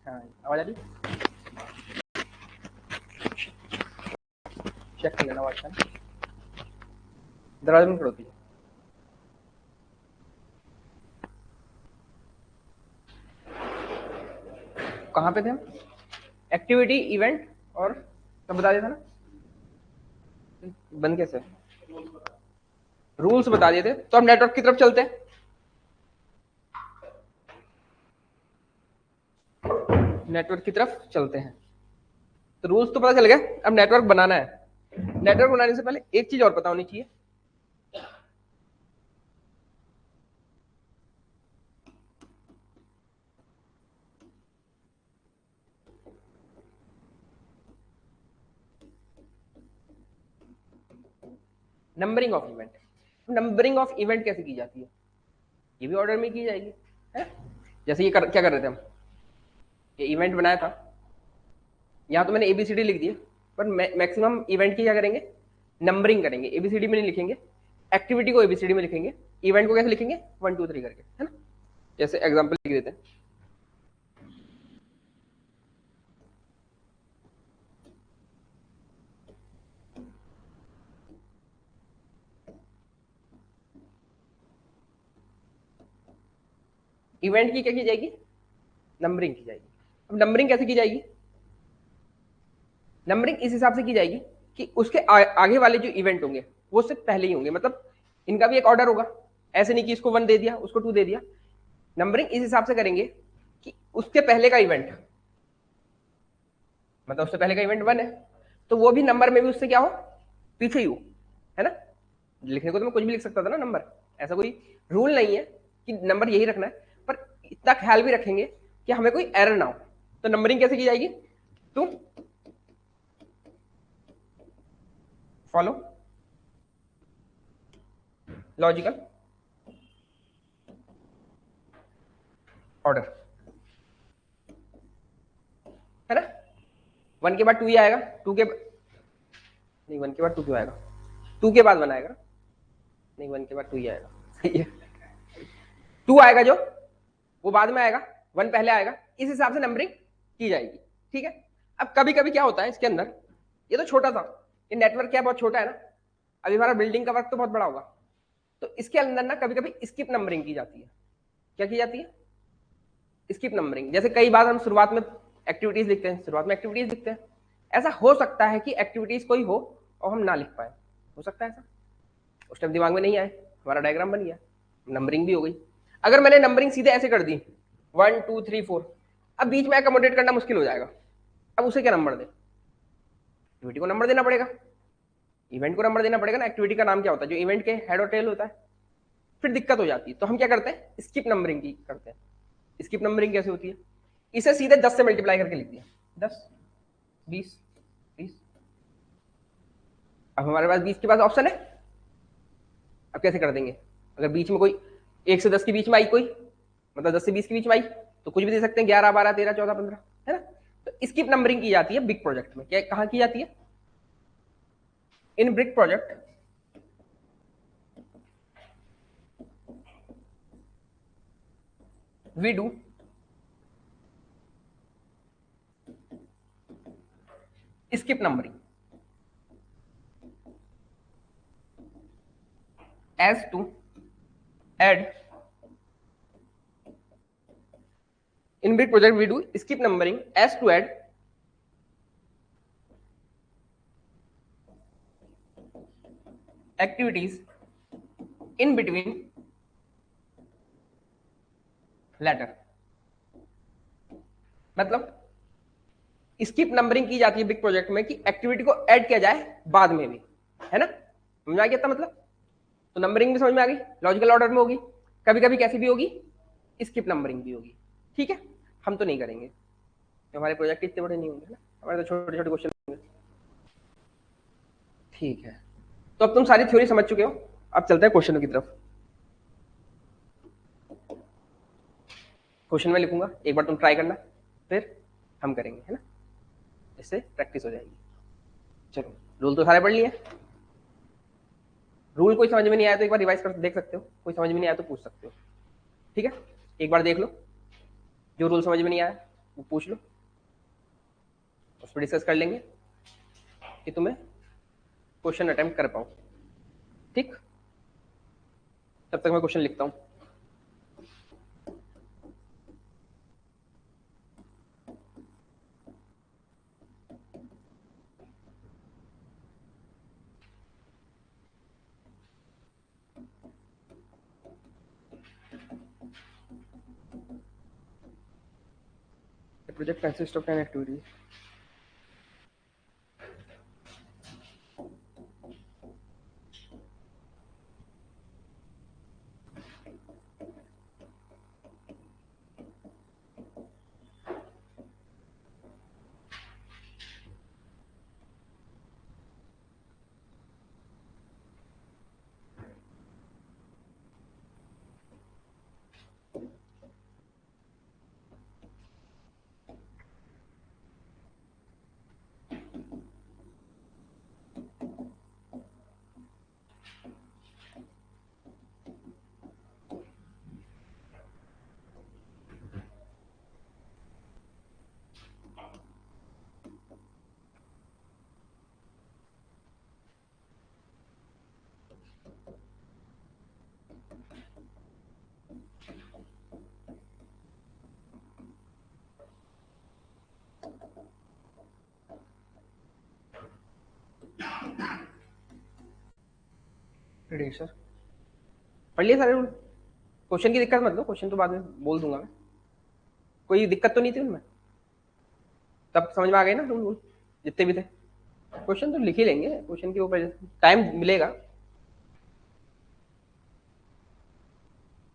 हाँ आवाज आ रही, चेक कर लेना आवाज का। दरवाजे में खड़ो थी। कहाँ पे थे हम? एक्टिविटी, इवेंट और सब बता दिया था ना। बंद कैसे? रूल्स बता दिए थे। तो अब नेटवर्क की तरफ चलते हैं। नेटवर्क की तरफ चलते हैं। तो रूल्स तो पता चल गया, अब नेटवर्क बनाना है। नेटवर्क बनाने से पहले एक चीज और पता होनी चाहिए। Numbering of event. Numbering of event कैसे की जाती है? ये भी ऑर्डर में की जाएगी, है? जैसे क्या कर रहे थे हम? ये इवेंट बनाया था, यहाँ तो मैंने एबीसीडी लिख दिया, पर मैक्सिमम इवेंट की क्या करेंगे? नंबरिंग करेंगे। एबीसीडी में नहीं लिखेंगे, एक्टिविटी को एबीसीडी में लिखेंगे, इवेंट को कैसे लिखेंगे? 1 2 3 करके, है ना? जैसे एग्जांपल लिख देते हैं। इवेंट की क्या की जाएगी? नंबरिंग की जाएगी। अब नंबरिंग कैसे की जाएगी? नंबरिंग इस हिसाब से की जाएगी कि उसके आगे वाले जो इवेंट होंगे वो उससे पहले ही होंगे, मतलब इनका भी एक ऑर्डर होगा। ऐसे नहीं कि इसको 1 दे दिया, उसको 2 दे दिया। नंबरिंग इस हिसाब से करेंगे कि उसके पहले का इवेंट, मतलब उससे पहले का इवेंट 1 है, तो वो भी नंबर में भी उससे क्या हो? पीछे ही हो, है ना? लिखने को तो मैं कुछ भी लिख सकता था ना नंबर, ऐसा कोई रूल नहीं है कि नंबर यही रखना है, पर इतना ख्याल भी रखेंगे कि हमें कोई एरर ना हो। तो नंबरिंग कैसे की जाएगी? टू फॉलो लॉजिकल ऑर्डर, है ना? 1 के बाद 2 ही आएगा, 2 के नहीं 1 के बाद 2 क्यों आएगा? 2 के बाद 1 आएगा, नहीं 1 के बाद 2 ही आएगा, सही है। 2 आएगा जो, वो बाद में आएगा, 1 पहले आएगा। इस हिसाब से नंबरिंग की जाएगी, ठीक है? अब कभी कभी क्या होता है इसके अंदर, ये तो छोटा सा, ये नेटवर्क क्या बहुत छोटा है ना, अभी हमारा बिल्डिंग का वर्क तो बहुत बड़ा होगा, तो इसके अंदर ना कभी कभी स्किप नंबरिंग की जाती है। क्या की जाती है? Skip numbering. जैसे कई बार हम शुरुआत में एक्टिविटीज लिखते हैं, ऐसा हो सकता है कि एक्टिविटीज कोई हो और हम ना लिख पाए, हो सकता है ऐसा, उस टाइम दिमाग में नहीं आए, हमारा डायग्राम बन गया, नंबरिंग भी हो गई। अगर मैंने नंबरिंग सीधे ऐसे कर दी 1 2 3 4, अब बीच में अकोमोडेट करना मुश्किल हो जाएगा। अब उसे क्या नंबर दे? एक्टिविटी को नंबर देना पड़ेगा, इवेंट को नंबर देना पड़ेगा ना। एक्टिविटी का नाम क्या होता है? जो इवेंट के हेड और टेल होता है। फिर दिक्कत हो जाती है, तो हम क्या करते हैं? स्किप नंबरिंग की करते हैं। स्किप नंबरिंग कैसे होती है? इसे सीधे 10 से मल्टीप्लाई करके लिख दिया, 10 20 30। अब हमारे पास 20 के पास ऑप्शन है, अब कैसे कर देंगे? अगर बीच में कोई 1 से 10 के बीच में आई कोई, मतलब 10 से 20 के बीच में आई, तो कुछ भी दे सकते हैं, 11 12 13 14 15, है ना? तो स्किप नंबरिंग की जाती है बिग प्रोजेक्ट में। क्या कहाँ की जाती है? In big project we do skip numbering as to add, in big project we do skip numbering as to add activities in between letter। मतलब स्किप नंबरिंग की जाती है बिग प्रोजेक्ट में कि एक्टिविटी को ऐड किया जाए बाद में भी, है ना? समझ में आ गया था मतलब? तो नंबरिंग भी समझ में आ गई, लॉजिकल ऑर्डर में होगी, कभी कभी कैसी भी होगी? स्किप नंबरिंग भी होगी, ठीक है? हम तो नहीं करेंगे, हमारे प्रोजेक्ट इतने बड़े नहीं होंगे ना, हमारे तो छोटे छोटे क्वेश्चन होंगे, ठीक है? तो अब तुम सारी थ्योरी समझ चुके हो, अब चलते हैं क्वेश्चनों की तरफ। क्वेश्चन में लिखूंगा, एक बार तुम ट्राई करना, फिर हम करेंगे, है ना? इससे प्रैक्टिस हो जाएगी। चलो, रूल तो सारे पढ़ लिए। रूल कोई समझ में नहीं आया तो एक बार रिवाइज कर देख सकते हो, कोई समझ में नहीं आया तो पूछ सकते हो, ठीक है? एक बार देख लो जो रूल समझ में नहीं आया, वो पूछ लो, उस पर डिस्कस कर लेंगे कि तुम्हें क्वेश्चन अटेम्प्ट कर पाऊँ। ठीक, तब तक मैं क्वेश्चन लिखता हूँ। The project consists of 10 activities. Prediction पढ़ लिया सारे रूल। क्वेश्चन की दिक्कत मत लो, क्वेश्चन तो बाद में बोल दूंगा मैं। कोई दिक्कत तो नहीं थी उनमें? तब समझ में आ गए ना रूल वूल जितने भी थे? क्वेश्चन तो लिख ही लेंगे, क्वेश्चन के ऊपर टाइम मिलेगा।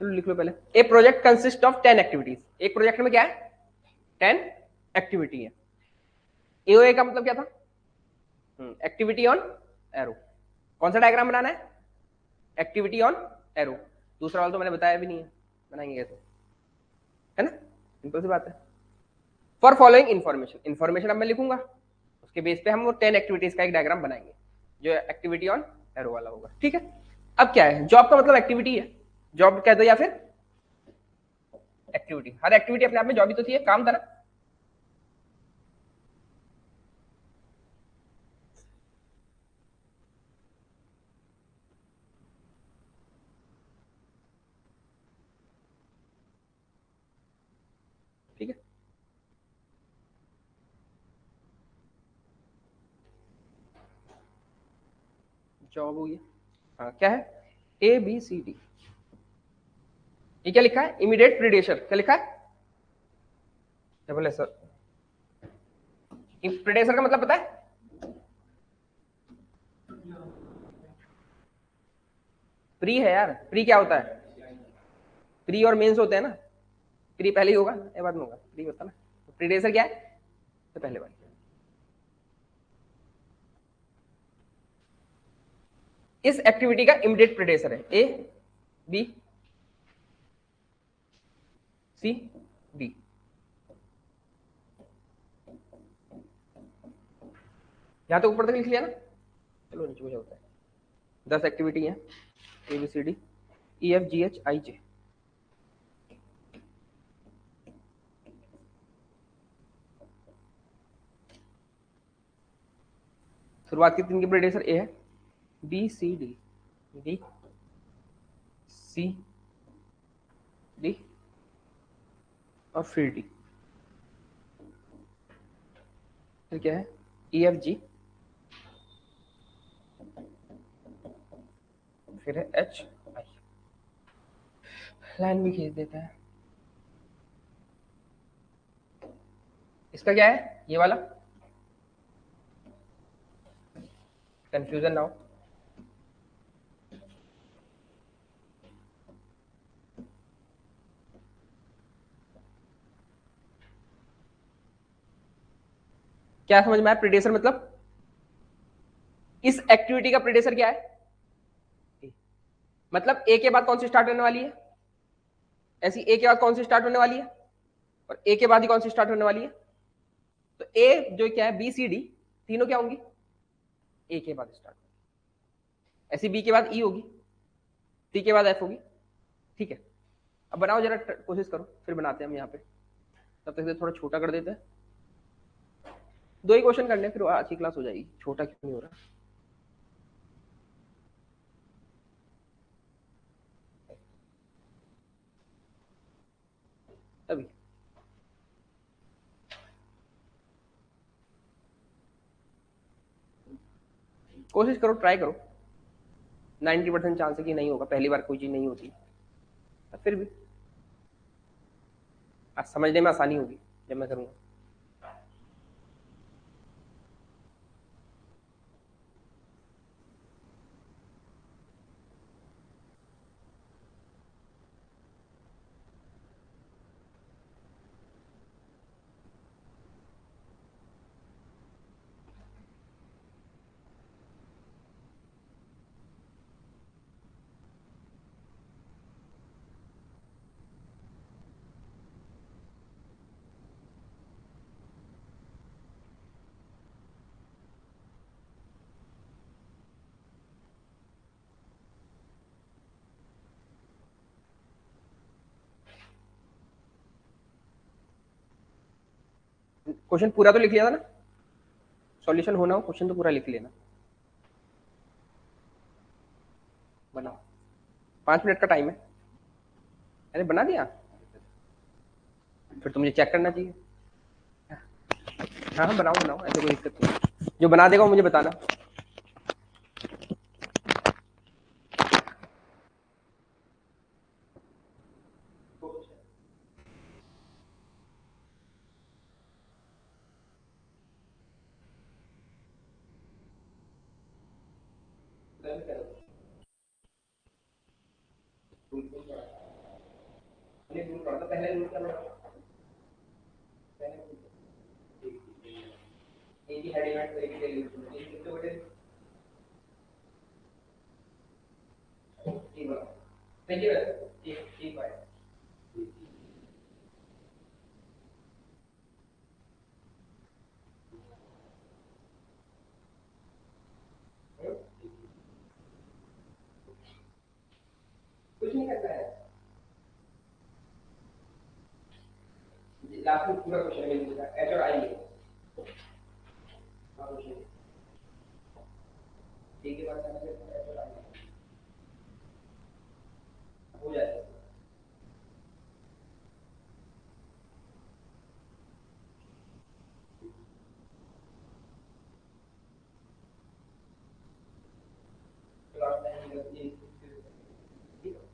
चलो लिख लो पहले। ए प्रोजेक्ट कंसिस्ट ऑफ 10 एक्टिविटीज। एक प्रोजेक्ट में क्या है? 10 एक्टिविटी है। एओए का मतलब क्या था? Activity on arrow. कौन सा डायग्राम बनाना है? Activity on arrow. दूसरा वाला तो मैंने बताया भी नहीं है, बनाएंगे कैसे, है ना? सिंपल सी बात है। फॉर फॉलोइंग इन्फॉर्मेशन, इन्फॉर्मेशन अब मैं लिखूंगा, उसके बेस पे हम वो 10 एक्टिविटीज का एक डायग्राम बनाएंगे जो एक्टिविटी ऑन एरो वाला होगा। ठीक है। अब क्या है, जॉब का मतलब एक्टिविटी है। जॉब कह दो या फिर एक्टिविटी। हर एक्टिविटी अपने आप में जॉब ही तो थी, काम था ना। ठीक है, जॉब हो गई। हाँ क्या है? A B C D. ये क्या लिखा है? Immediate predator. क्या लिखा है? Double S sir. प्रीडेटर का मतलब पता है? प्री है यार। प्री क्या होता है? प्री और मेंस होते हैं ना। प्री पहले ही होगा ये बाद में होगा, प्री होता है ना। प्रीडेटर क्या है? तो पहले वाली। इस एक्टिविटी का इमीडिएट प्रीडेटर है ए बी सी डी। यहां तो ऊपर तक लिख लिया ना। चलो नीचे मुझे होता है। 10 एक्टिविटी है, A B C D E F G H I J. शुरुआत की 3 की प्रीडेटर ए है, B C D, D C D और फिर डी। फिर क्या है? ई एफ जी, फिर है एच आई। लाइन भी खींच देता है। इसका क्या है ये वाला? कंफ्यूजन ना हो। क्या समझ में आया? प्रीडेटर मतलब इस एक्टिविटी का प्रीडेटर क्या है? A। मतलब ए के बाद कौन सी स्टार्ट होने वाली है? ऐसी ए के बाद कौन सी स्टार्ट होने वाली है? और ए के बाद ही कौन सी स्टार्ट होने वाली है? तो ए जो क्या है, बी सी डी तीनों क्या होंगी? ए के बाद स्टार्ट। ऐसी बी के बाद ई होगी, सी के बाद एफ होगी। ठीक है, अब बनाओ जरा, कोशिश करो, फिर बनाते हैं हम यहाँ पे। तब तब तक थोड़ा छोटा कर देते हैं, 2 ही क्वेश्चन करने फिर आज की क्लास हो जाएगी, छोटा क्यों नहीं हो रहा। अभी कोशिश करो, ट्राई करो, 90% चांस है कि नहीं होगा, पहली बार कोई चीज नहीं होती, फिर भी समझने में आसानी होगी जब मैं करूंगा। क्वेश्चन पूरा तो लिख लिया था ना, सॉल्यूशन होना हो क्वेश्चन तो पूरा लिख लेना, बनाओ, 5 मिनट का टाइम है। अरे बना दिया, फिर तो मुझे चेक करना चाहिए। हाँ हाँ बनाओ बनाओ, ऐसे कोई दिक्कत नहीं, जो बना देगा वो मुझे बताना। पहले रूल क्या था? एक ही हेडिंग एक ही डेलीवेशन, एक कितने बटे ठीक है, थैंक यू, ठीक ठीक है। कुछ नहीं करना है, लास्ट में पूरा क्वेश्चन मिल जाएगा, एच और आई है, हाँ क्वेश्चन एक के बाद करना है, एच और आई हो जाएगा। लास्ट टाइम ये ठीक है,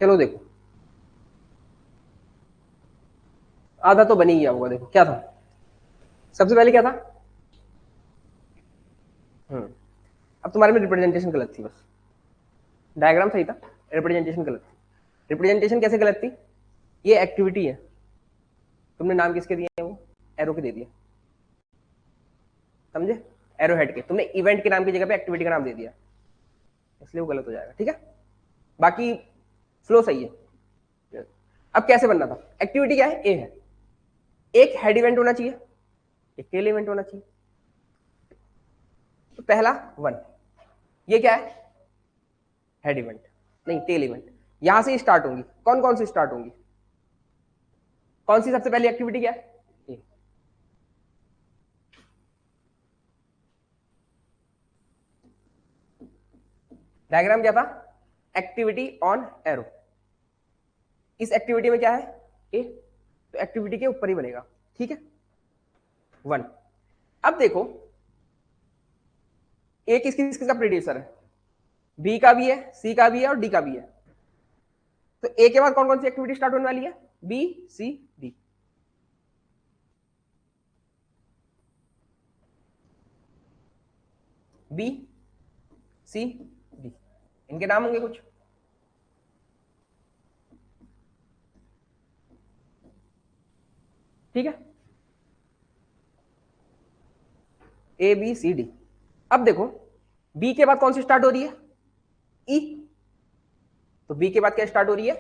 चलो देखो, आधा तो बन ही गया होगा, देखो क्या था, सबसे पहले क्या था, अब तुम्हारे में रिप्रेजेंटेशन गलत थी बस, डायग्राम सही था, रिप्रेजेंटेशन गलत थी। रिप्रेजेंटेशन कैसे गलत थी, ये एक्टिविटी है, तुमने नाम किसके दिए हैं, वो एरो के दे दिया, समझे, एरो हेड के, तुमने इवेंट के नाम की जगह पे एक्टिविटी का नाम दे दिया, इसलिए वो गलत हो जाएगा, ठीक है। बाकी फ्लो सही है। अब कैसे बनना था, एक्टिविटी क्या है, ए है, एक हेड इवेंट होना चाहिए, एक टेल इवेंट होना चाहिए, तो पहला 1, ये क्या है, हेड इवेंट, नहीं टेल इवेंट, यहां से स्टार्ट होंगी, कौन कौन सी स्टार्ट होंगी, कौन सी सबसे पहली एक्टिविटी क्या है, ए। डायग्राम क्या था, एक्टिविटी ऑन एरो, इस एक्टिविटी में क्या है ए, तो एक्टिविटी के ऊपर ही बनेगा, ठीक है 1। अब देखो ए किस किस का प्रोड्यूसर है, बी का भी है, सी का भी है और डी का भी है। तो ए के बाद कौन कौन सी एक्टिविटी स्टार्ट होने वाली है, B C D. B C D, इनके नाम होंगे कुछ, ठीक है ए बी सी डी। अब देखो बी के बाद कौन सी स्टार्ट हो रही है, ई। तो बी के बाद क्या स्टार्ट हो रही है,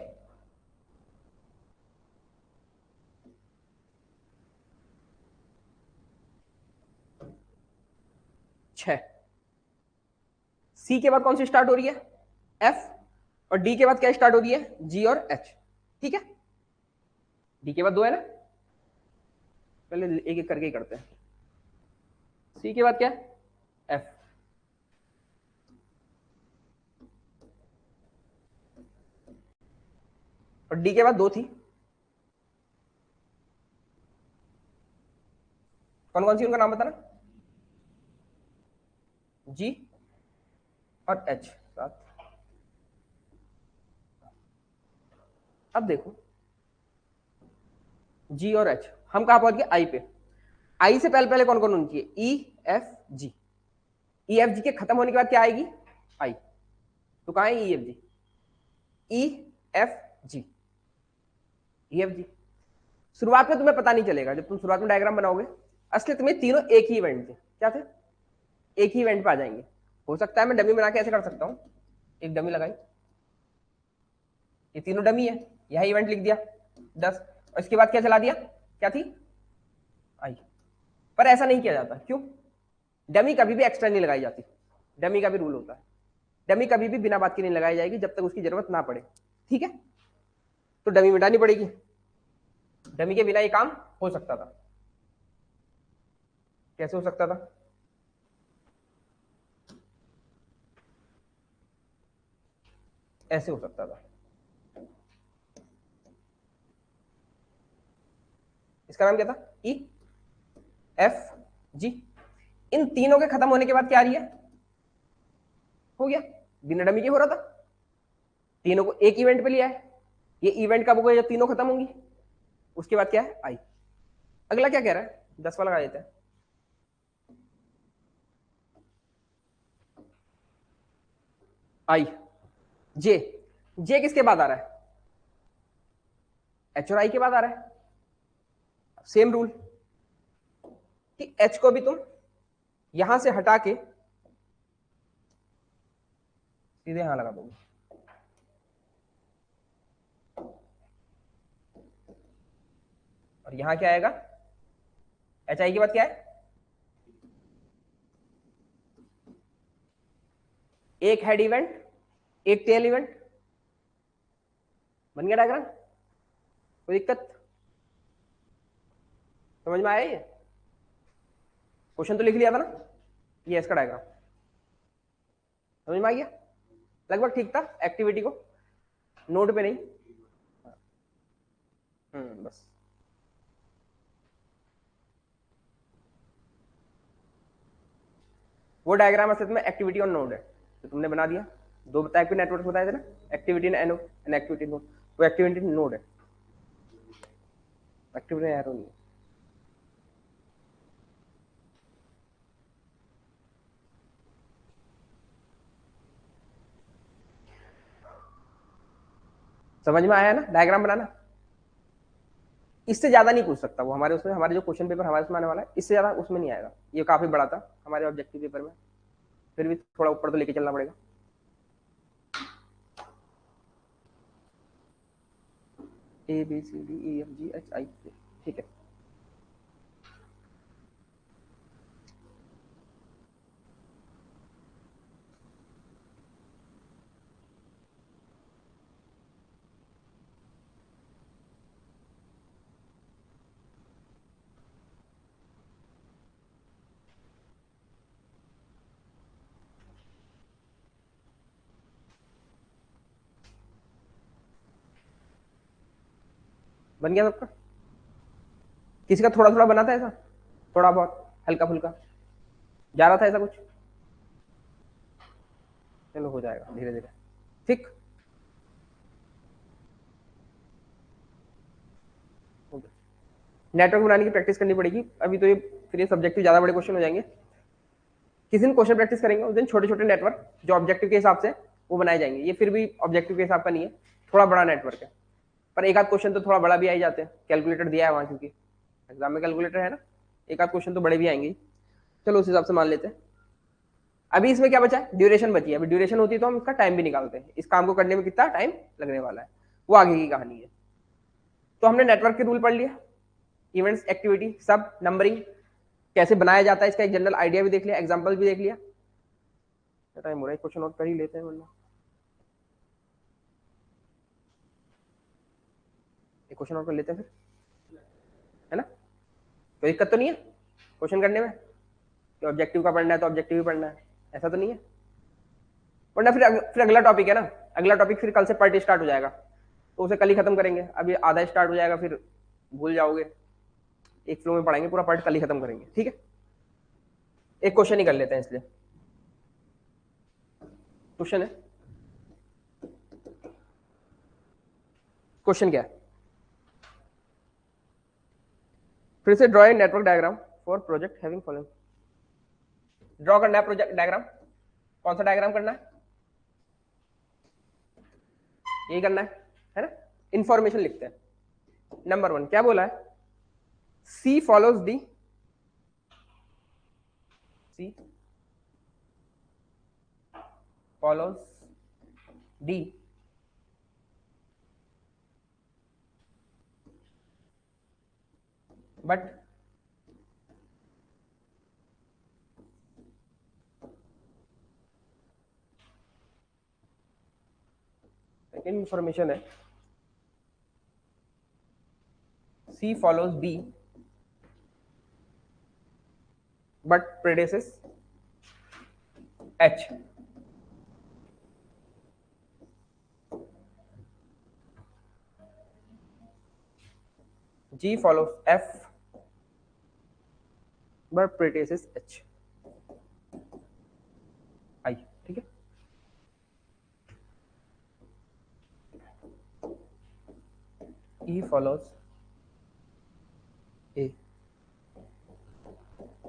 छह। सी के बाद कौन सी स्टार्ट हो रही है, एफ। और डी के बाद क्या स्टार्ट हो रही है, जी और एच, ठीक है। डी के बाद दो है ना, पहले एक एक करके ही करते हैं। सी के बाद क्या है, एफ। और डी के बाद दो थी, कौन कौन सी, उनका नाम बताना, जी और एच साथ। अब देखो जी और एच, हम कहां पहुंच गए, आई पे। आई से पहले पहले कौन कौन होनी चाहिए, ई एफ जी। ई एफ जी के खत्म होने के बाद क्या आएगी, आई। तो कहां है ई एफ जी, ई एफ जी, ई एफ जी। शुरुआत में तुम्हें पता नहीं चलेगा, जब तुम शुरुआत में डायग्राम बनाओगे असली तुम्हें तीनों एक ही इवेंट थे, क्या थे, एक ही इवेंट पे आ जाएंगे। हो सकता है मैं डमी बना के ऐसे कर सकता हूं, एक डमी लगाई, ये तीनों डमी है, यह इवेंट लिख दिया 10, और इसके बाद क्या चला दिया, क्या थी, आई। पर ऐसा नहीं किया जाता, क्यों, डमी कभी भी एक्स्ट्रा नहीं लगाई जाती, डमी का भी रूल होता है, डमी कभी भी बिना बात की नहीं लगाई जाएगी जब तक उसकी जरूरत ना पड़े, ठीक है। तो डमी मिटानी पड़ेगी, डमी के बिना ये काम हो सकता था, कैसे हो सकता था, ऐसे हो सकता था। इसका नाम क्या था, ई एफ जी। इन तीनों के खत्म होने के बाद क्या आ रही है, हो गया, बिना डमी के हो रहा था, तीनों को एक इवेंट पे लिया है, ये इवेंट कब होगा, जब तीनों खत्म होंगी, उसके बाद क्या है, आई। अगला क्या कह रहा है, 10 वाला लगा देते हैं, आई जे। जे किसके बाद आ रहा है, एच और आई के बाद आ रहा है। सेम रूल कि एच को भी तुम यहां से हटा के सीधे यहां लगा दोगे, और यहां क्या आएगा, एच आई के बाद क्या है, एक हेड इवेंट एक टेल इवेंट, बन गया डायग्राम, कोई दिक्कत, समझ में आया ये, क्वेश्चन तो लिख लिया था ना, ये इसका डायग्राम समझ में आ गया, लगभग ठीक था, एक्टिविटी को नोट पे नहीं, बस वो डायग्राम असल में एक्टिविटी और नोड है, तो तुमने बना दिया, दो टाइप के नेटवर्क बताए थे ना, एक्टिविटी एंड एक्टिविटी नोड, वो एक्टिविटी नोड है, एक्टिविटी एरो नहीं है। समझ में आया ना डायग्राम बनाना, इससे ज्यादा नहीं पूछ सकता वो, हमारे उसमें, हमारे जो क्वेश्चन पेपर हमारे उसमें आने वाला है, इससे ज्यादा उसमें नहीं आएगा, ये काफी बड़ा था हमारे ऑब्जेक्टिव पेपर में, फिर भी थोड़ा ऊपर तो लेके चलना पड़ेगा। A B C D E F G H I, ठीक है। बन गया सबका? किसी का थोड़ा थोड़ा बना था ऐसा, थोड़ा बहुत हल्का फुल्का जा रहा था ऐसा कुछ? चलो हो जाएगा धीरे धीरे, ठीक। नेटवर्क बनाने की प्रैक्टिस करनी पड़ेगी अभी तो, ये फिर ये सब्जेक्टिव ज्यादा बड़े क्वेश्चन हो जाएंगे। किसी दिन क्वेश्चन प्रैक्टिस करेंगे उस दिन छोटे छोटे नेटवर्क जो ऑब्जेक्टिव के हिसाब से वो बनाए जाएंगे। ये फिर भी ऑब्जेक्टिव के हिसाब का नहीं है, थोड़ा बड़ा नेटवर्क है, पर एक आध क्वेश्चन तो थोड़ा बड़ा भी आ ही जाते हैं, कैलकुलेटर दिया है वहां, क्योंकि एग्जाम में कैलकुलेटर है ना, एक आध क्वेश्चन तो बड़े भी आएंगे। चलो उस हिसाब से मान लेते हैं। अभी इसमें क्या बचा है? ड्यूरेशन बची है। अभी ड्यूरेशन होती है तो हम इसका टाइम भी निकालते हैं, इस काम को करने में कितना टाइम लगने वाला है, वो आगे की कहानी है। तो हमने नेटवर्क के रूल पढ़ लिया, इवेंट्स, एक्टिविटी, सब, नंबरिंग कैसे बनाया जाता है, इसका एक जनरल आइडिया भी देख लिया, एग्जांपल भी देख लिया। टाइम हो रहा है, क्वेश्चन और कर ही लेते हैं वरना एक क्वेश्चन और कर लेते हैं फिर, है ना? कोई दिक्कत तो नहीं है क्वेश्चन करने में कि ऑब्जेक्टिव का पढ़ना है तो ऑब्जेक्टिव ही पढ़ना है, ऐसा तो नहीं है? वरना फिर अगला टॉपिक है ना, अगला टॉपिक फिर कल से पार्ट स्टार्ट हो जाएगा, तो उसे कल ही खत्म करेंगे। अभी आधा स्टार्ट हो जाएगा, फिर भूल जाओगे। एक फ्लो में पढ़ेंगे, पूरा पार्ट कल ही खत्म करेंगे, ठीक है? एक क्वेश्चन ही कर लेते हैं इसलिए। क्वेश्चन है, क्वेश्चन क्या है? फिर से draw a network diagram for project having following. Draw करना है प्रोजेक्ट डायग्राम। कौन सा डायग्राम करना है? यही करना है ना? इंफॉर्मेशन लिखते हैं। नंबर 1 क्या बोला है? C follows D, C follows D, but second information है C follows D but predecessor H. G follows F but predecessor H, I, ठीक है? ई फॉलोज ए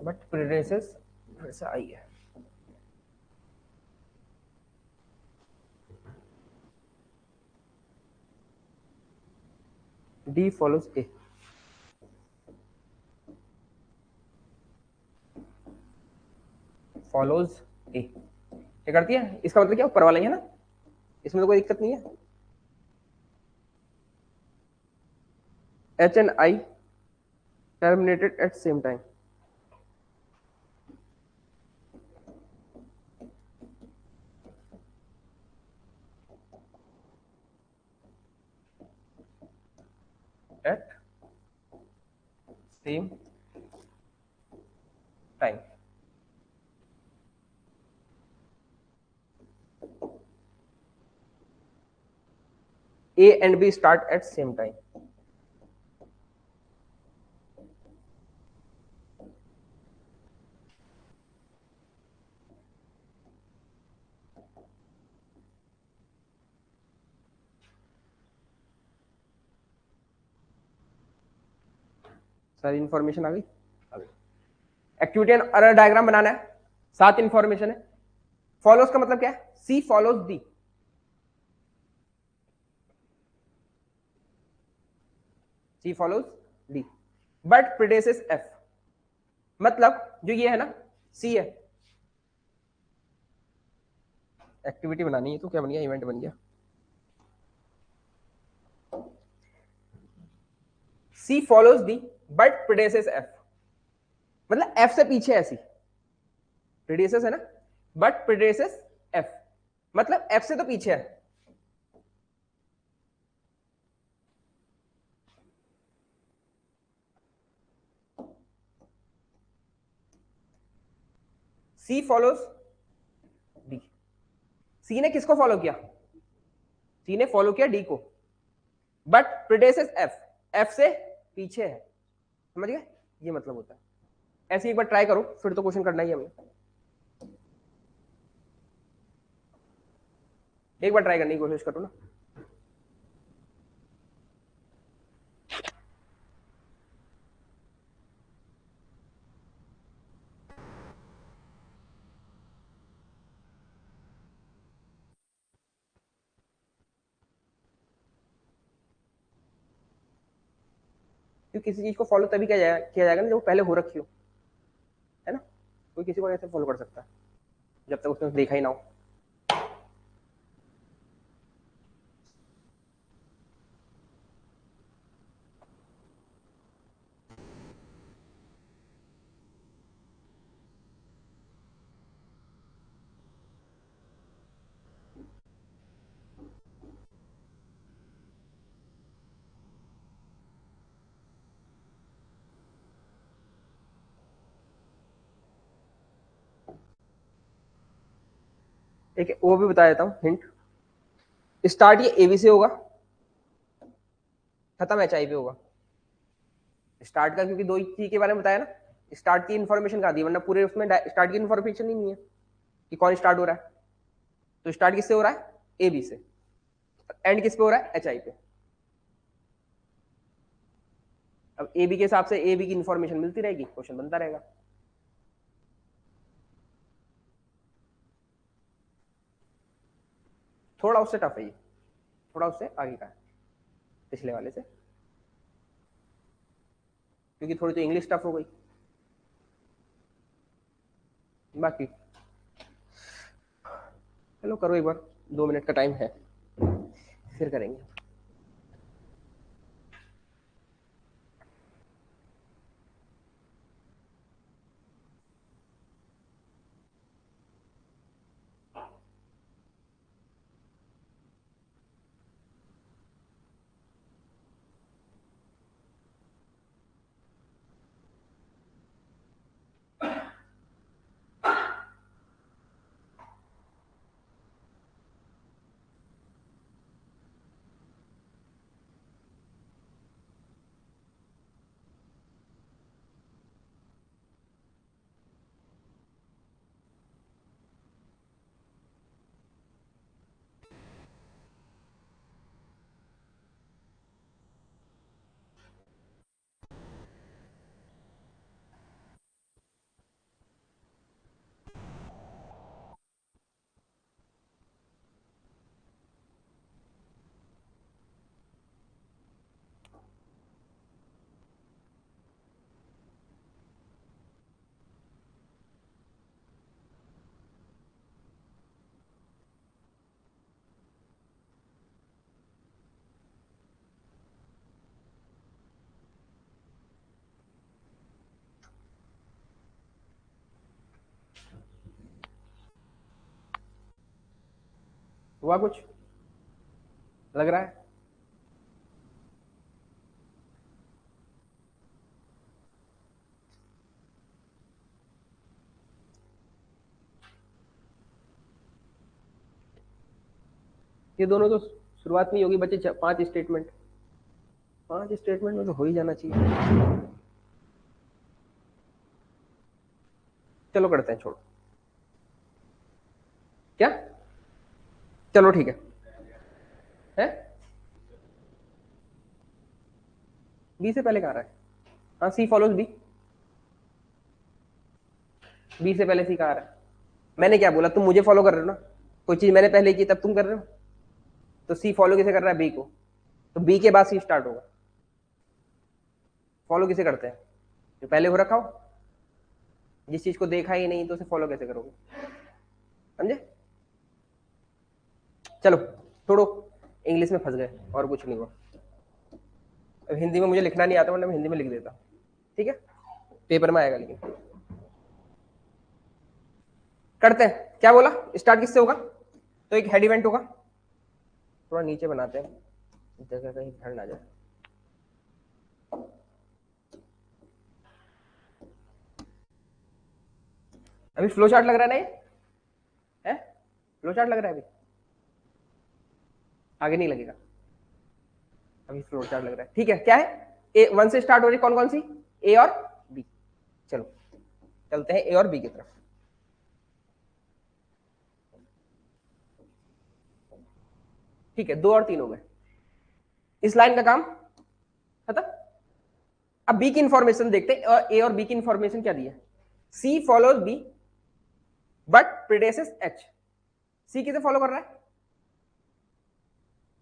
बट प्रेडेसेस, फिर से आई है, डी फॉलोज ए। फॉलोज ए क्या करती है? इसका मतलब क्या, ऊपर वाला ही है ना, इसमें तो कोई दिक्कत नहीं है। H and I terminated at same time, at same time. A and B start at same time. सारी इंफॉर्मेशन आ गई? आ गई। एक्टिविटी एंड एरर डायग्राम बनाना है, 7 इंफॉर्मेशन है। फॉलोज का मतलब क्या है? C follows D, C follows D but predecessor F. मतलब जो ये है ना, सी है, एक्टिविटी बनानी है तो क्या बन गया, इवेंट बन गया। सी follows D but predecessor F, मतलब एफ से पीछे ऐसी, प्रेडेसेस है ना, बट प्रेडेसेस एफ, मतलब एफ से तो पीछे है। सी फॉलोज डी, सी ने किसको फॉलो किया? सी ने फॉलो किया डी को, बट प्रेडेसेस एफ, एफ से पीछे है, समझ गए, ये मतलब होता है। ऐसे एक बार ट्राई करो, फिर तो क्वेश्चन करना ही है हमें। एक बार ट्राई करने की कोशिश करो ना। क्योंकि किसी चीज को फॉलो तभी किया जाएगा ना जब वो पहले हो रखी हो, है ना। कोई किसी को ऐसे फॉलो कर सकता है जब तक उसने देखा ही ना हो। एक वो भी बता देता हूँ हिंट। स्टार्ट ये एबी से होगा, खत्म एच आई पे होगा। स्टार्ट का क्योंकि दो ही चीज के बारे में बताया ना, स्टार्ट की इन्फॉर्मेशन कहा दी, वरना पूरे उसमें स्टार्ट की इन्फॉर्मेशन ही नहीं है कि कौन स्टार्ट हो रहा है। तो स्टार्ट किससे हो रहा है, ए बी से, एंड किस पे हो रहा है, एच आई पे। अब ए बी के हिसाब से ए बी की इन्फॉर्मेशन मिलती रहेगी, क्वेश्चन बनता रहेगा। थोड़ा उससे टफ है ये, थोड़ा उससे आगे का है पिछले वाले से, क्योंकि थोड़ी तो इंग्लिश टफ हो गई। बाकी चलो करो एक बार, 2 मिनट का टाइम है, फिर करेंगे। हुआ कुछ लग रहा है? ये दोनों तो शुरुआत में ही होगी बच्चे, 5 स्टेटमेंट, 5 स्टेटमेंट में तो हो ही जाना चाहिए। चलो करते हैं, छोड़ो। क्या? चलो ठीक है? बी से पहले कहा रहा है? हाँ, सी फॉलोज बी, बी से पहले सी कहा रहा है। मैंने क्या बोला, तुम मुझे फॉलो कर रहे हो ना, कोई चीज मैंने पहले की तब तुम कर रहे हो। तो सी फॉलो किसे कर रहा है, बी को, तो बी के बाद सी स्टार्ट होगा। फॉलो किसे करते हैं, जो पहले हो रखा हो। जिस चीज को देखा ही नहीं तो उसे फॉलो कैसे करोगे, समझे। चलो छोड़ो, इंग्लिश में फंस गए और कुछ नहीं हुआ। अब हिंदी में मुझे लिखना नहीं आता, वरना मैं हिंदी में लिख देता, ठीक है, पेपर में आएगा। लेकिन करते हैं, क्या बोला, स्टार्ट किससे होगा, तो एक हेड इवेंट होगा। थोड़ा नीचे बनाते हैं जगह, कहीं झड़ ना जाए। अभी फ्लो चार्ट लग रहा है ना, ये है फ्लो चार्ट लग रहा है अभी, आगे नहीं लगेगा। अभी फ्लो चार्ट लग रहा है, ठीक है। क्या है, ए 1 से स्टार्ट हो रही कौन कौन सी, ए और बी। चलो चलते हैं ए और बी की तरफ। ठीक है, 2 और 3 हो गए, इस लाइन का काम खत्म। अब बी की इंफॉर्मेशन देखते हैं, और ए और बी की इंफॉर्मेशन क्या दी है। C follows B but प्रीडेसेस H. सी किसे फॉलो कर रहा है,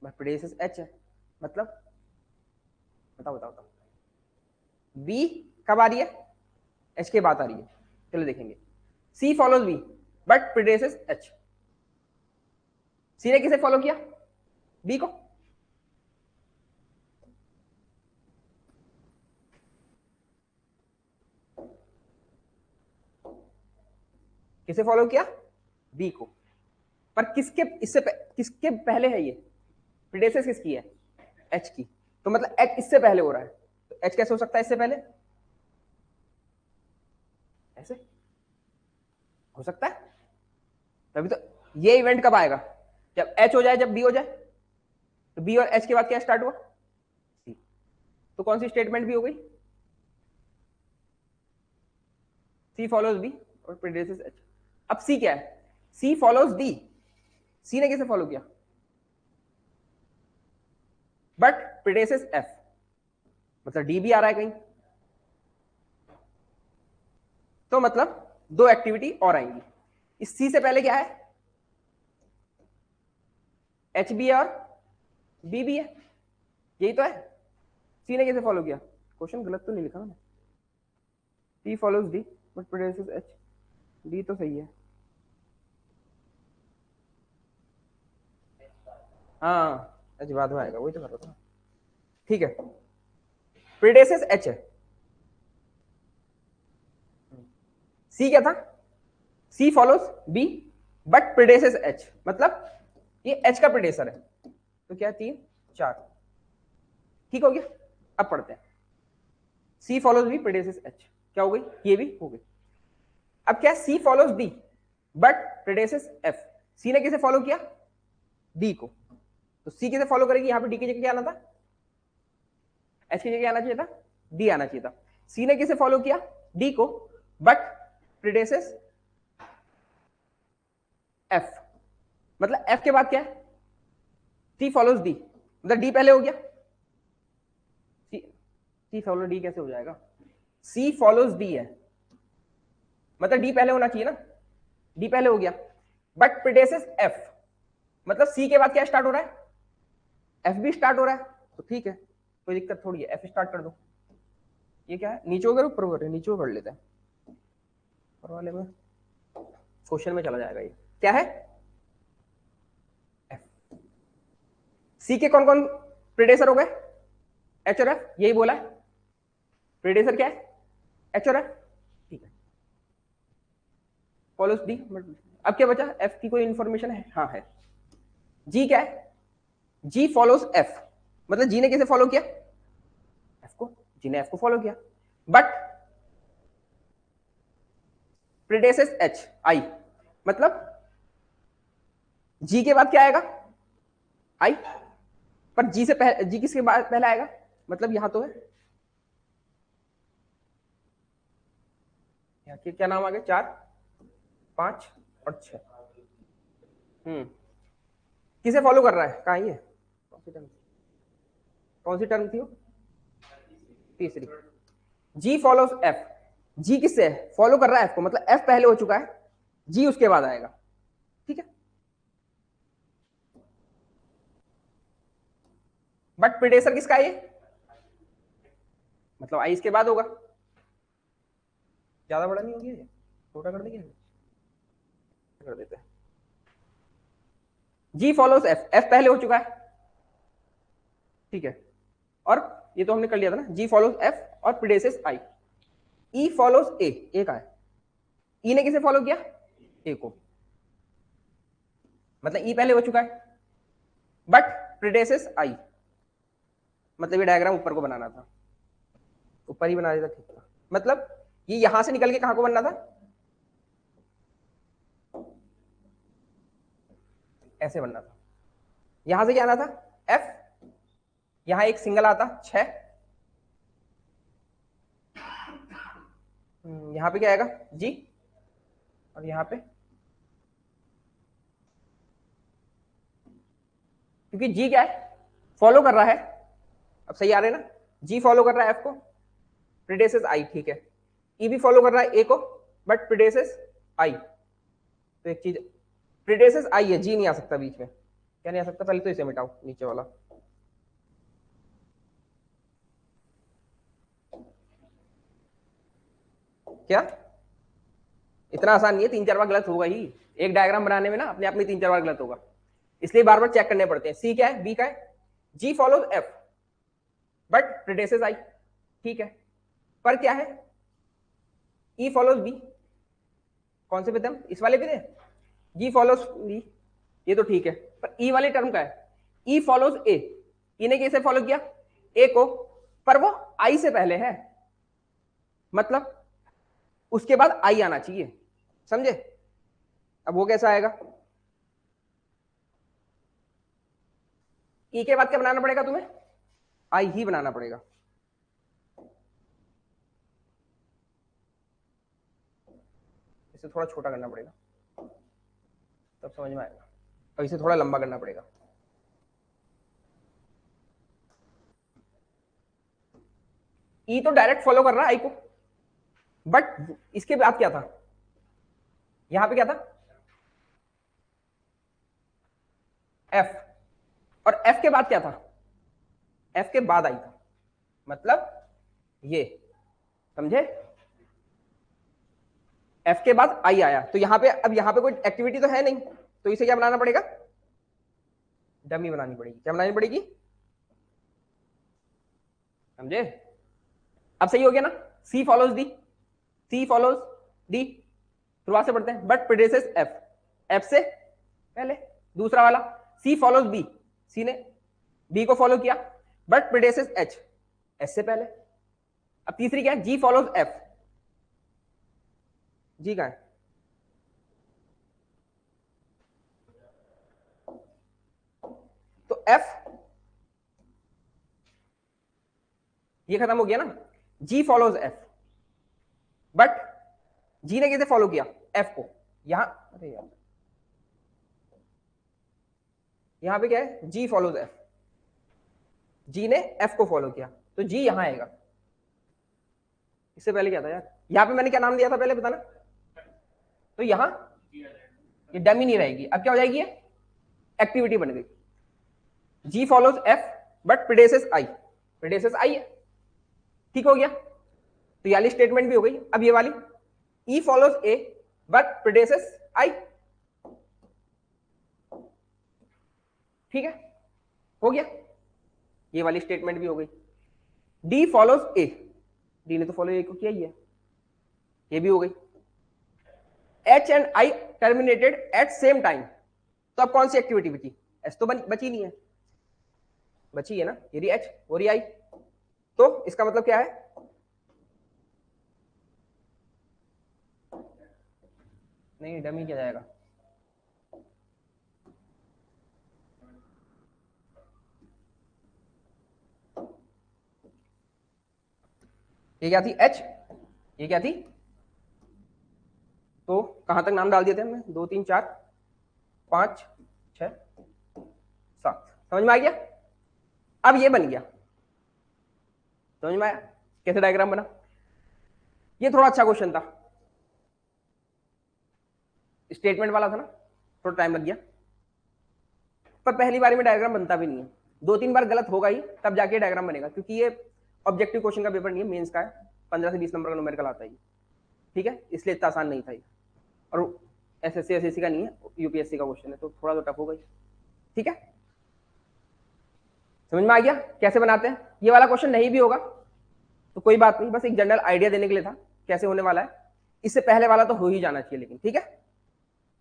बट प्रीडेसेस एच है, मतलब बताओ बताओ बताओ, बी कब आ रही है, एच के बाद आ रही है। चलो देखेंगे, सी फॉलोज बी बट प्रीडेसेस एच। सी ने किसे फॉलो किया, बी को। किसे फॉलो किया, बी को। पर किसके किसके पहले है ये, प्रीडेसेस किसकी है, एच की। तो मतलब एच इससे पहले हो रहा है, तो एच कैसे हो सकता है इससे पहले, ऐसे हो सकता है। तभी तो ये इवेंट कब आएगा, जब एच हो जाए, जब बी हो जाए। तो बी और एच के बाद क्या स्टार्ट हुआ, सी। तो कौन सी स्टेटमेंट भी हो गई, सी फॉलोज बी और प्रीडेसेस एच। अब सी क्या है, सी फॉलोज डी। सी ने किसे फॉलो किया, बट प्रीडेसेस एफ, मतलब डी भी आ रहा है कहीं। तो मतलब 2 एक्टिविटी और आएंगी। इस सी से पहले क्या है, एच बी है और बी भी है, यही तो है। सी ने कैसे फॉलो किया, क्वेश्चन गलत तो नहीं लिखा मैंने, C follows D but produces H. D तो सही है, हाँ एच बाद में आएगा, वही तो कर रहा था। ठीक है, प्रीडेसेस एच है, सी क्या था, सी फॉलोज बी बट प्रीडेसेस एच, मतलब ये एच का प्रीडेसर है। तो क्या 3 4, ठीक हो गया। अब पढ़ते हैं, सी फॉलोज बी प्रीडेसेस एच, क्या हो गई, ये भी हो गई। अब क्या, सी फॉलोज डी बट प्रीडेसेस एफ। सी ने किसे फॉलो किया, डी को। तो सी किसे फॉलो करेगी, यहां पे डी की जगह क्या आना था, एच की जगह आना चाहिए था, डी आना चाहिए था। सी ने किसे फॉलो किया, डी को, बट प्रीडेसेस एफ, मतलब एफ के बाद क्या है, सी फॉलोज डी, मतलब डी पहले हो गया। सी फॉलो डी कैसे हो जाएगा, सी फॉलोज डी है, मतलब डी पहले होना चाहिए ना, डी पहले हो गया, बट प्रीडेसेस एफ, मतलब सी के बाद क्या स्टार्ट हो रहा है, एफ भी स्टार्ट हो रहा है। तो ठीक है, कोई दिक्कत थोड़ी है, एफ स्टार्ट कर दो। ये क्या है, नीचे होकर ऊपर होकर, नीचे कर लेते हैं, ऊपर वाले में क्वेश्चन में चला जाएगा। ये क्या है, एफ। सी के कौन कौन प्रीडेसर हो गए, एच और एफ, यही बोला है। प्रीडेसर क्या है, एच और एफ, ठीक है। फॉलोस डी, अब क्या बचा, एफ की कोई इंफॉर्मेशन है, हाँ है। जी क्या है, जी फॉलोस एफ, मतलब जी ने किसे फॉलो किया, एफ को। जी ने एफ को फॉलो किया, बट प्रीडेसेस एच आई, मतलब जी के बाद क्या आएगा, आई। पर जी से पहले, जी किसके बाद पहले आएगा, मतलब यहां तो है, यहाँ के क्या नाम आ गए, 4 5 और 6। किसे फॉलो कर रहा है, कहा ये कौन सी टर्म थी वो, तीसरी। जी फॉलोज एफ, जी किससे फॉलो कर रहा है एफ को, मतलब एफ पहले हो चुका है, जी उसके बाद आएगा, ठीक है। बट प्रीडेसर किसका है ये, मतलब आई इसके बाद होगा। ज्यादा बड़ा नहीं होगी ये, छोटा कर देंगे, कर देते हैं। जी फॉलोज एफ, एफ पहले हो चुका है, ठीक है। और ये तो हमने कर लिया था ना, जी फॉलोज एफ और प्रीडेसेस आई। ई फॉलोज ए का है, ई ने किसे फॉलो किया, ए को, मतलब ई पहले हो चुका है, बट प्रीडेसेस आई, मतलब ये डायग्राम ऊपर को बनाना था, ऊपर ही बना देता ठीक था। मतलब ये यहां से निकल के कहां को बनना था, ऐसे बनना था। यहां से क्या आना था, एफ, यहां एक सिंगल आता 6, यहां पे क्या आएगा जी, और यहां पे क्योंकि जी क्या है, फॉलो कर रहा है, अब सही आ रहे ना, जी फॉलो कर रहा है एफ को, प्रीडेसेस आई, ठीक है, ई भी फॉलो कर रहा है ए को बट प्रीडेसेस आई। तो एक चीज, प्रीडेसेस आई है, जी नहीं आ सकता बीच में, क्या नहीं आ सकता, पहले तो इसे मिटाओ नीचे वाला, क्या इतना आसान नहीं है, 3-4 बार गलत होगा ही, एक डायग्राम बनाने में ना अपने आप में 3-4 बार गलत होगा, इसलिए बार बार चेक करने पड़ते हैं। सी क्या है, बी का है, जी फॉलोज एफ बट प्रीडेसेस आई, ठीक है, पर क्या है, ई फॉलोज बी, कौन से पे थे हम, इस वाले पे थे, जी फॉलोज बी, ये तो ठीक है, पर ई वाले टर्म का है, ई फॉलोज ए, ई ने कैसे फॉलो किया ए को, पर वो आई से पहले है, मतलब उसके बाद आई आना चाहिए, समझे। अब वो कैसा आएगा, ई के बाद क्या बनाना पड़ेगा तुम्हें, आई ही बनाना पड़ेगा, इसे थोड़ा छोटा करना पड़ेगा तब समझ में आएगा, और इसे थोड़ा लंबा करना पड़ेगा। ई तो डायरेक्ट फॉलो कर रहा है आई को, बट इसके बाद क्या था, यहां पे क्या था एफ, और एफ के बाद क्या था, एफ के बाद आई था, मतलब ये, समझे, एफ के बाद आई आया, तो यहां पे अब यहां पे कोई एक्टिविटी तो है नहीं, तो इसे क्या बनाना पड़ेगा, डमी बनानी पड़ेगी, क्या बनानी पड़ेगी, समझे। अब सही हो गया ना, सी follows D, C follows D, शुरुआत से पढ़ते हैं, बट प्रीडेसेस एफ, एफ से पहले, दूसरा वाला सी फॉलोज बी, सी ने बी को फॉलो किया बट प्रीडेसेस एच, एच से पहले। अब तीसरी क्या है, जी फॉलोज एफ, जी का है, तो एफ ये खत्म हो गया ना, जी फॉलोज एफ, बट जी ने कैसे फॉलो किया एफ को, यहां, अरे यार यहां पे क्या है, जी फॉलोज एफ, जी ने एफ को फॉलो किया, तो जी यहां आएगा, इससे पहले क्या था यार, यहां पे मैंने क्या नाम दिया था पहले बताना, तो यहां ये डमी नहीं रहेगी, अब क्या हो जाएगी, ये एक्टिविटी बन गई, जी फॉलोज एफ बट प्रीडेसेस आई, प्रीडेसेस आई है, ठीक हो गया, तो ये वाली स्टेटमेंट भी हो गई। अब ये वाली ई फॉलोज ए बट प्रीडेसेस आई, ठीक है, हो गया, ये वाली स्टेटमेंट भी हो गई। डी फॉलोज ए, डी ने तो फॉलो ए को किया ही है, ये भी हो गई। H and I terminated at same time, तो अब कौन सी एक्टिविटी बची, एच तो बची नहीं है, बची है ना, ये रही एच वो रही आई, तो इसका मतलब क्या है, नहीं डमी क्या जाएगा, ये क्या थी एच, ये क्या थी, तो कहां तक नाम डाल दिए थे हमने, 2 3 4 5 6 7, समझ में आ गया। अब ये बन गया, समझ में आया कैसे डायग्राम बना, ये थोड़ा अच्छा क्वेश्चन था, स्टेटमेंट वाला था ना, थोड़ा टाइम लग गया, पर पहली बार में डायग्राम बनता भी नहीं है, 2-3 बार गलत होगा ही तब जाके डायग्राम बनेगा, क्योंकि ये ऑब्जेक्टिव क्वेश्चन का पेपर नहीं है, मेंस का है, 15 से 20 नंबर का न्यूमेरिकल आता है, ठीक है, इसलिए इतना आसान नहीं था ये, और एसएससी एसएससी का नहीं है, यूपीएससी का क्वेश्चन है, तो थोड़ा तो टफ होगा ही, ठीक है, समझ में आ गया कैसे बनाते हैं। ये वाला क्वेश्चन नहीं भी होगा तो कोई बात नहीं, बस एक जनरल आइडिया देने के लिए था कैसे होने वाला है, इससे पहले वाला तो हो ही जाना चाहिए, लेकिन ठीक है,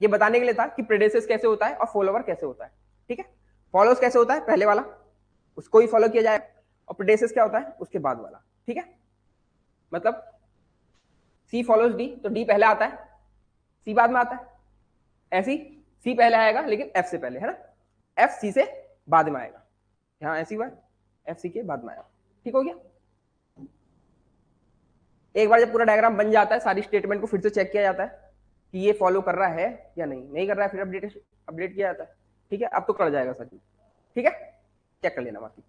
ये बताने के लिए था कि प्रेडेसेस कैसे होता है और फॉलोवर कैसे होता है, ठीक है, फॉलोअर्स कैसे होता है, पहले वाला उसको ही फॉलो किया जाए, और प्रेडेसेस क्या होता है उसके बाद वाला, ठीक है, मतलब सी फॉलोज डी, तो डी पहले आता है, सी बाद में आता है, ऐसी सी पहले आएगा लेकिन एफ से पहले, है ना, एफ सी से बाद में आएगा, यहां ऐसी हुआ एफ सी के बाद में आया। ठीक हो गया। एक बार जब पूरा डायग्राम बन जाता है, सारी स्टेटमेंट को फिर से चेक किया जाता है कि ये फॉलो कर रहा है या नहीं कर रहा है, फिर अपडेट किया जाता है। ठीक है, अब तो कर जाएगा सर। ठीक है, चेक कर लेना बाकी।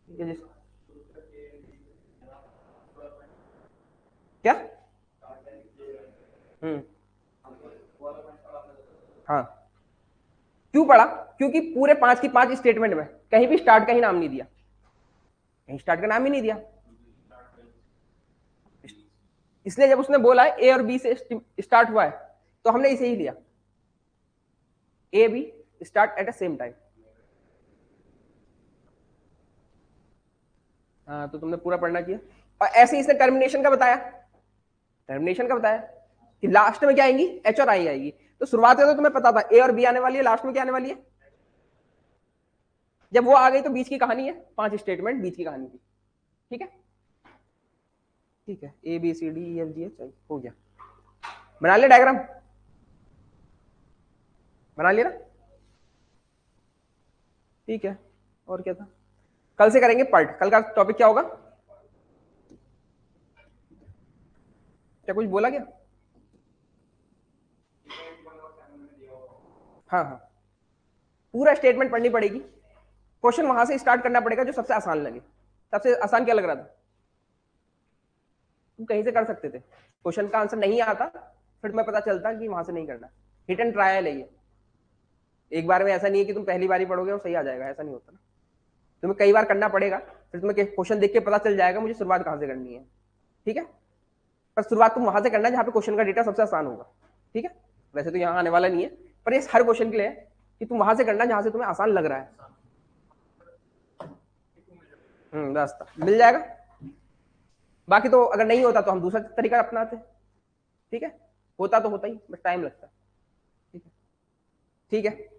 ठीक है जी। क्या? हाँ, क्यों पढ़ा? क्योंकि पूरे 5 की 5 स्टेटमेंट में कहीं भी स्टार्ट का ही नाम नहीं दिया, कहीं स्टार्ट का नाम ही नहीं दिया। इसलिए जब उसने बोला है ए और बी से स्टार्ट हुआ है, तो हमने इसे ही लिया, A B start at the same time. हाँ, तो तुमने पूरा पढ़ना चाहिए। और ऐसे ही इसने टर्मिनेशन का बताया, टर्मिनेशन का बताया कि लास्ट में क्या आएंगी, एच और आई आएगी। तो शुरुआत में तो तुम्हें पता था ए और बी आने वाली है, लास्ट में क्या आने वाली है। जब वो आ गई तो बीच की कहानी है, 5 स्टेटमेंट बीच की कहानी थी। ठीक है, ठीक है, A B C D E F G H I हो गया। बना लिया डायग्राम, बना लिया ना। ठीक है, और क्या था, कल से करेंगे पार्ट। कल का टॉपिक क्या होगा, क्या कुछ बोला क्या? हाँ हाँ, पूरा स्टेटमेंट पढ़नी पड़ेगी, क्वेश्चन वहां से स्टार्ट करना पड़ेगा जो सबसे आसान लगे। सबसे आसान क्या लग रहा था, तुम कहीं से कर सकते थे, क्वेश्चन का आंसर नहीं आता फिर तुम्हें पता चलता कि वहां से नहीं करना। हिट एंड ट्रायल है ये, एक बार में ऐसा नहीं है कि तुम पहली बार ही पढ़ोगे और सही आ जाएगा, ऐसा नहीं होता ना। तुम्हें कई बार करना पड़ेगा, फिर तुम्हें क्वेश्चन देख के पता चल जाएगा मुझे शुरुआत कहां से करनी है। ठीक है, पर शुरुआत तुम वहां से करना जहां पे क्वेश्चन का डेटा सबसे आसान होगा। ठीक है, वैसे तो यहाँ आने वाला नहीं है, पर ये हर क्वेश्चन के लिए है कि तुम वहां से करना जहां से तुम्हें आसान लग रहा है। रास्ता मिल जाएगा। बाकी तो अगर नहीं होता तो हम दूसरा तरीका अपनाते। ठीक है, होता तो होता ही, बस टाइम लगता है। ठीक है, ठीक है।